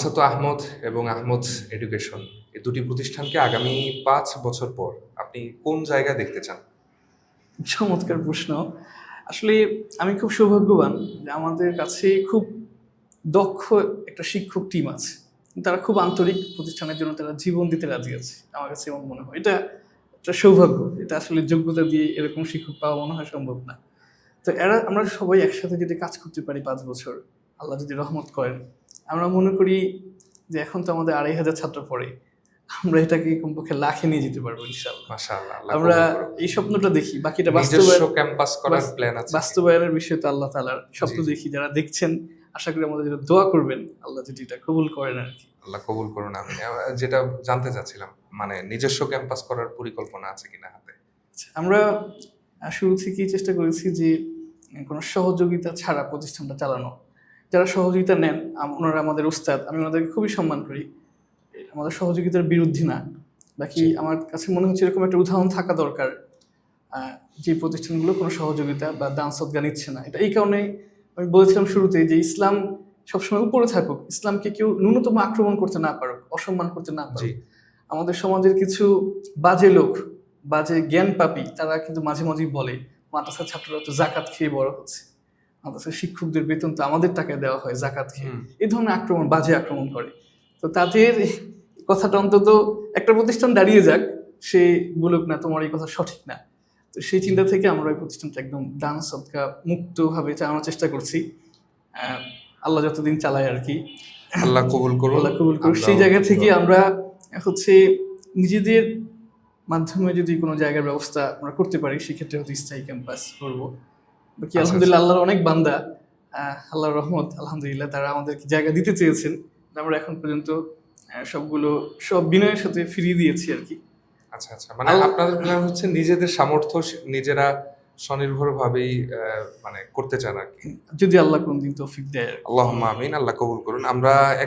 তো আহমদ এবং আহমদ এডুকেশন এই দুটি প্রতিষ্ঠানকে আগামী 5 বছর পর আপনি কোন জায়গায় দেখতে চান? চমৎকার প্রশ্ন। আসলে আমি খুব সৌভাগ্যবান যে আমাদের কাছে খুব দক্ষ একটা শিক্ষক টিম আছে। তারা খুব আন্তরিক, প্রতিষ্ঠানের জন্য তারা জীবন দিতে রাজি আছে। আমার কাছে এমন মনে হয়। এটা একটা সৌভাগ্য। এটা আসলে যোগ্যতা দিয়ে এরকম শিক্ষক পাওয়া মনে হয় সম্ভব না। তো আমরা সবাই একসাথে যদি কাজ করতে পারি ৫ বছর, আল্লাহ যদি রহমত করেন, আমরা মনে করি যে এখন তো আমাদের ২,৫০০ ছাত্র পড়ে। আমরা এটাকে কমপক্ষে লাখে নিয়ে যেতে পারবো ইনশাআল্লাহ। মাশাআল্লাহ, আল্লাহ আমরা কবুল করুন। এই স্বপ্নটা দেখি। বাকিটা নিজস্ব ক্যাম্পাস করার বাস- প্ল্যান আছে কি? বাস্তবায়নের বিষয় তো আল্লাহ তাআলার। স্বপ্ন জি, জি। দেখি, যারা দেখছেন আশা করি আমাদের জন্য দোয়া করবেন, আল্লাহ যদি এটা কবুল করেন আর কি। আল্লাহ কবুল করুন, আমিন। যেটা জানতে চাচ্ছিলাম, মানে নিজস্ব ক্যাম্পাস করার পরিকল্পনা আছে কিনা হাতে? আচ্ছা, আমরা শুরু থেকেই চেষ্টা করেছি যে কোনো সহযোগিতা ছাড়া প্রতিষ্ঠানটা চালানো। যারা সহযোগিতা নেন ওনারা আমাদের উস্তাদ, আমি ওনাদেরকে খুবই সম্মান করি। আমাদের সহযোগিতার বিরুদ্ধে না। বাকি জি। আমার কাছে মনে হচ্ছে এরকম একটা উদাহরণ থাকা দরকার, যে প্রতিষ্ঠানগুলো কোনো সহযোগিতা বা দান সদকা নিচ্ছে না। এটা এই কারণেই আমি বলেছিলাম শুরুতেই যে ইসলাম সবসময় উপরে থাকুক, ইসলামকে কেউ ন্যূনতম আক্রমণ করতে না পারুক, অসম্মান করতে না জি। পারুক। আমাদের সমাজের কিছু বাজে লোক, বাজে জ্ঞান পাপী, তারা কিন্তু মাঝে মাঝেই বলে মাদ্রাসার ছাত্ররা তো জাকাত খেয়ে বড় হচ্ছে, মাদ্রাসার শিক্ষকদের বেতন তো আমাদের টাকায় দেওয়া হয় জাকাত খেয়ে। এই ধরনের আক্রমণ, বাজে আক্রমণ করে। তো তাদের এই কথাটা অন্তত একটা প্রতিষ্ঠান দাঁড়িয়ে যাক, সে বলুক না তোমার এই কথা সঠিক না। তো সেই চিন্তা থেকে আমরা এই প্রতিষ্ঠানটা একদম দান সদকা মুক্তভাবে চালানোর চেষ্টা করছি। আল্লাহ যতদিন চালায় আর কি। আল্লাহ কবুল করুন। আল্লাহ কবুল করুন। সেই জায়গা থেকে আমরা হচ্ছে নিজেদের মাধ্যমে যদি কোনো জায়গার ব্যবস্থা আমরা করতে পারি, সেক্ষেত্রে হয়তো স্থায়ী ক্যাম্পাস করবো। বাকি আচ্ছা, আলহামদুলিল্লাহ আল্লাহর অনেক বান্দা, আল্লাহর রহমত, আলহামদুলিল্লাহ তারা আমাদেরকে জায়গা দিতে চেয়েছেন। আমরা এখন পর্যন্ত সবগুলো সব বিনয়ের সাথে ফিরিয়ে দিয়েছি আর কি। আচ্ছা, আচ্ছা। মানে আপনাদের প্ল্যান হচ্ছে নিজেদের সামর্থ্য নিজেরা স্বনির্ভরভাবেই মানে করতে চান আর কি। যদি আল্লাহ কোনদিন তৌফিক দেয় আর কি। আল্লাহুম্মা আমিন। আল্লাহ কবুল করুন। আমরা